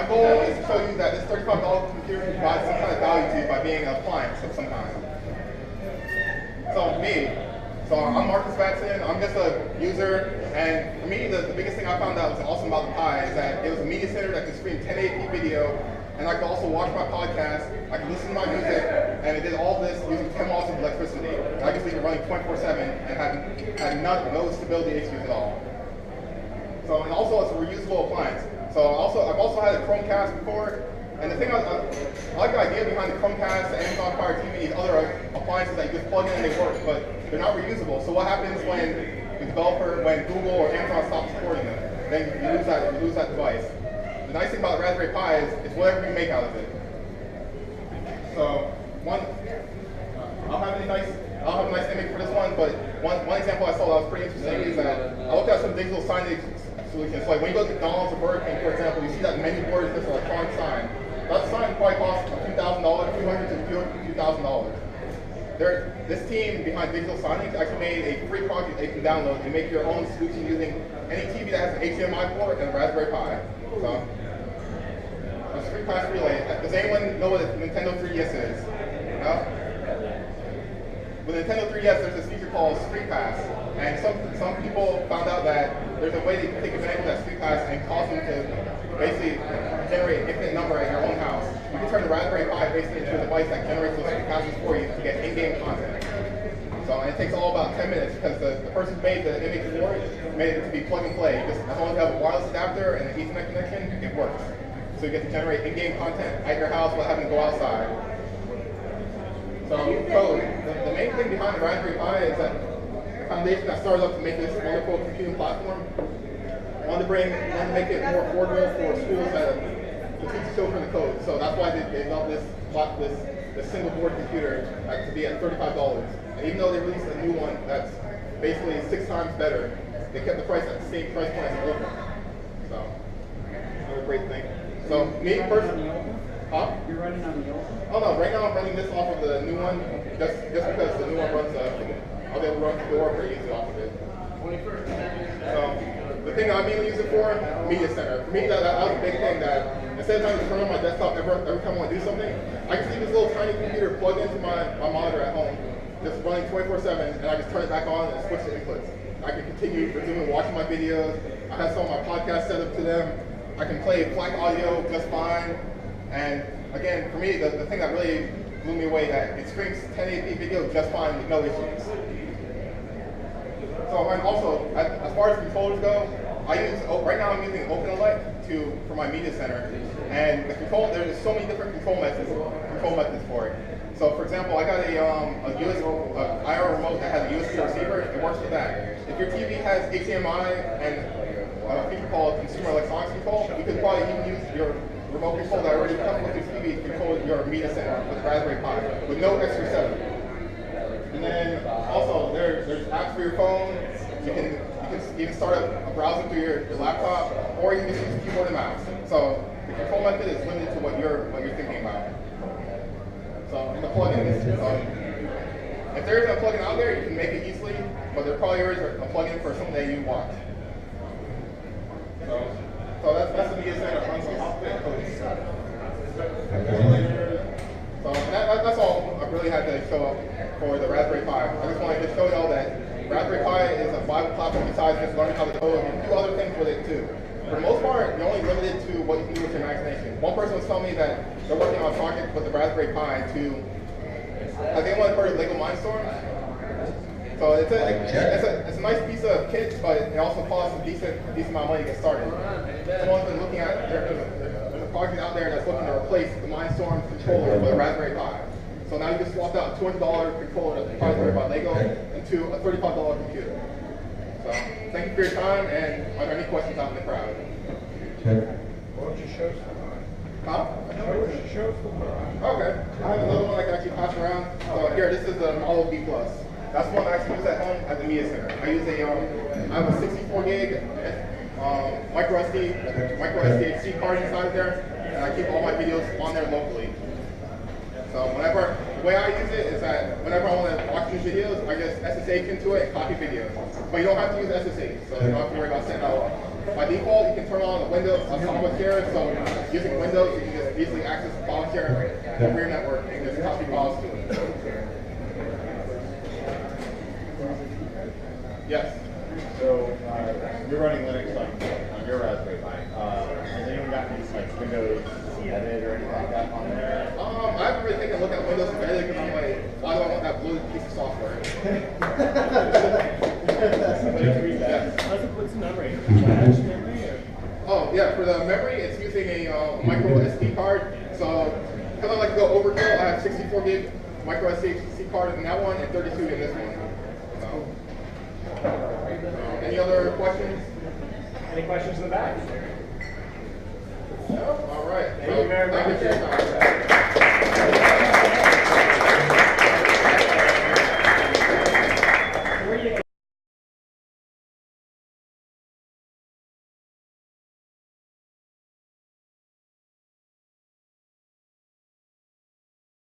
goal is to show you that this $35 computer provides some kind of value to you by being an appliance of some kind. So I'm Marcus Batson. I'm just a user, and for me, the biggest thing I found out was awesome about the Pi is that it was a media center that could stream 1080p video, and I could also watch my podcast, I could listen to my music, and it did all this using 10 watts of electricity. And I could leave it running 24/7 and had no stability issues at all. So, and also it's a reusable appliance. So I've also had a Chromecast before, and the thing I like the idea behind the Chromecast, the Amazon Fire TV, these other appliances that you just plug in and they work, but they're not reusable. So what happens when when Google or Amazon stops supporting them? Then you lose that device. The nice thing about the Raspberry Pi is it's whatever you make out of it. So I'll have a nice image for this one, but one example I saw that was pretty interesting is that I looked at some digital signage solutions. So like when you go to McDonald's or Burger King, for example, you see that menu board is this electronic sign. That sign probably costs a few $1,000, $200 to a few $1,000. This team behind digital signage actually made a free project that you can download and make your own solution using any TV that has an HDMI port and a Raspberry Pi. So, a street pass relay. Does anyone know what a Nintendo 3DS is? No? With Nintendo 3DS, there's this feature called Street Pass, and some people found out that there's a way to take advantage of that Street Pass and cause them to basically generate an infinite number at your own house. You can turn the Raspberry Pi basically into a device that generates those Street Passes for you to get in-game content. So and it takes all about 10 minutes because the person who made the image for it made it to be plug and play. As long as you have a wireless adapter and an Ethernet connection, it works. So you get to generate in-game content at your house without having to go outside. So the main thing behind the Raspberry Pi is that the foundation that started up to make this wonderful computing platform wanted to make it more affordable for schools that teach children the code. So that's why they developed this single board computer to be at $35. And even though they released a new one that's basically 6 times better, they kept the price at the same price point as the old one. So another great thing. So me personally. Huh? You're running on the old one? Oh no, right now I'm running this off of the new one, just because the new one runs, I'll be able to run Fedora pretty easy off of it. So, the thing I mainly use it for, media center. For me, that was a big thing that instead of having to turn on my desktop every time I want to do something, I can leave this little tiny computer plugged into my monitor at home, just running 24/7, and I just turn it back on and switch the inputs. I can continue resuming watching my videos. I have some of my podcasts set up to them. I can play FLAC audio just fine. And again, for me, the thing that really blew me away that it streams 1080p video just fine with no issues. So, and also, as far as controllers go, right now I'm using OpenELEC for my media center, and there's so many different control methods for it. So, for example, I got a IR remote that has a USB receiver. It works with that. If your TV has HDMI and a feature called consumer electronics control, you could probably even use your remote control that already comes with your TV to control your media center with Raspberry Pi with no extra setup. And then also there's apps for your phone. You can even start a browser through your laptop, or you can just use a keyboard and mouse. So the control method is limited to what you're thinking about. So and the plugins. If there isn't a plugin out there, you can make it easily, but there probably is a plugin for something that you want. So that's the media center that runs on top of it. So that's all I really had to show up for the Raspberry Pi. I just wanted to show y'all that Raspberry Pi is a viable platform besides just learning how to code. You can do other things with it too. For the most part, you're only limited to what you can do with your imagination. One person was telling me that they're working on a project with the Raspberry Pi to, has anyone heard of Lego Mindstorm? So it's a nice piece of kit, but it also costs a decent amount of money to get started. Someone's been looking at, there's a project out there that's looking to replace the Mindstorm controller with a Raspberry Pi. So now you just swapped out a $200 controller that's proprietary by Lego into a $35 computer. So thank you for your time, and are there any questions out in the crowd? Why don't you show some? Huh? Show some. Okay. I have another one I can actually pass around. So here, this is the Model B+. That's one I actually use at home at the media center. I have a 64 gig micro SD card inside there, and I keep all my videos on there locally. So the way I use it is that whenever I want to watch new videos, I just SSH into it and copy videos. But you don't have to use SSH, so you don't have to worry about setting up By default, you can turn on Windows Autonomous Share, so using Windows, you can just easily access the file share over your network and just copy files to it. Yes? So, you're running Linux on your Raspberry Pi. Has anyone gotten like Windows Edit or anything like that on there? I haven't really taken a look at Windows Edit because I'm like, why do I want that blue piece of software? What's the memory? Flash memory or? Oh, yeah, for the memory, it's using a micro SD card. So, because I like to go overkill, I have 64 gig micro SD card in that one and 32 in this one. So, any other questions? Any questions in the back? No? All right. Thank you very much. Thank you for your time.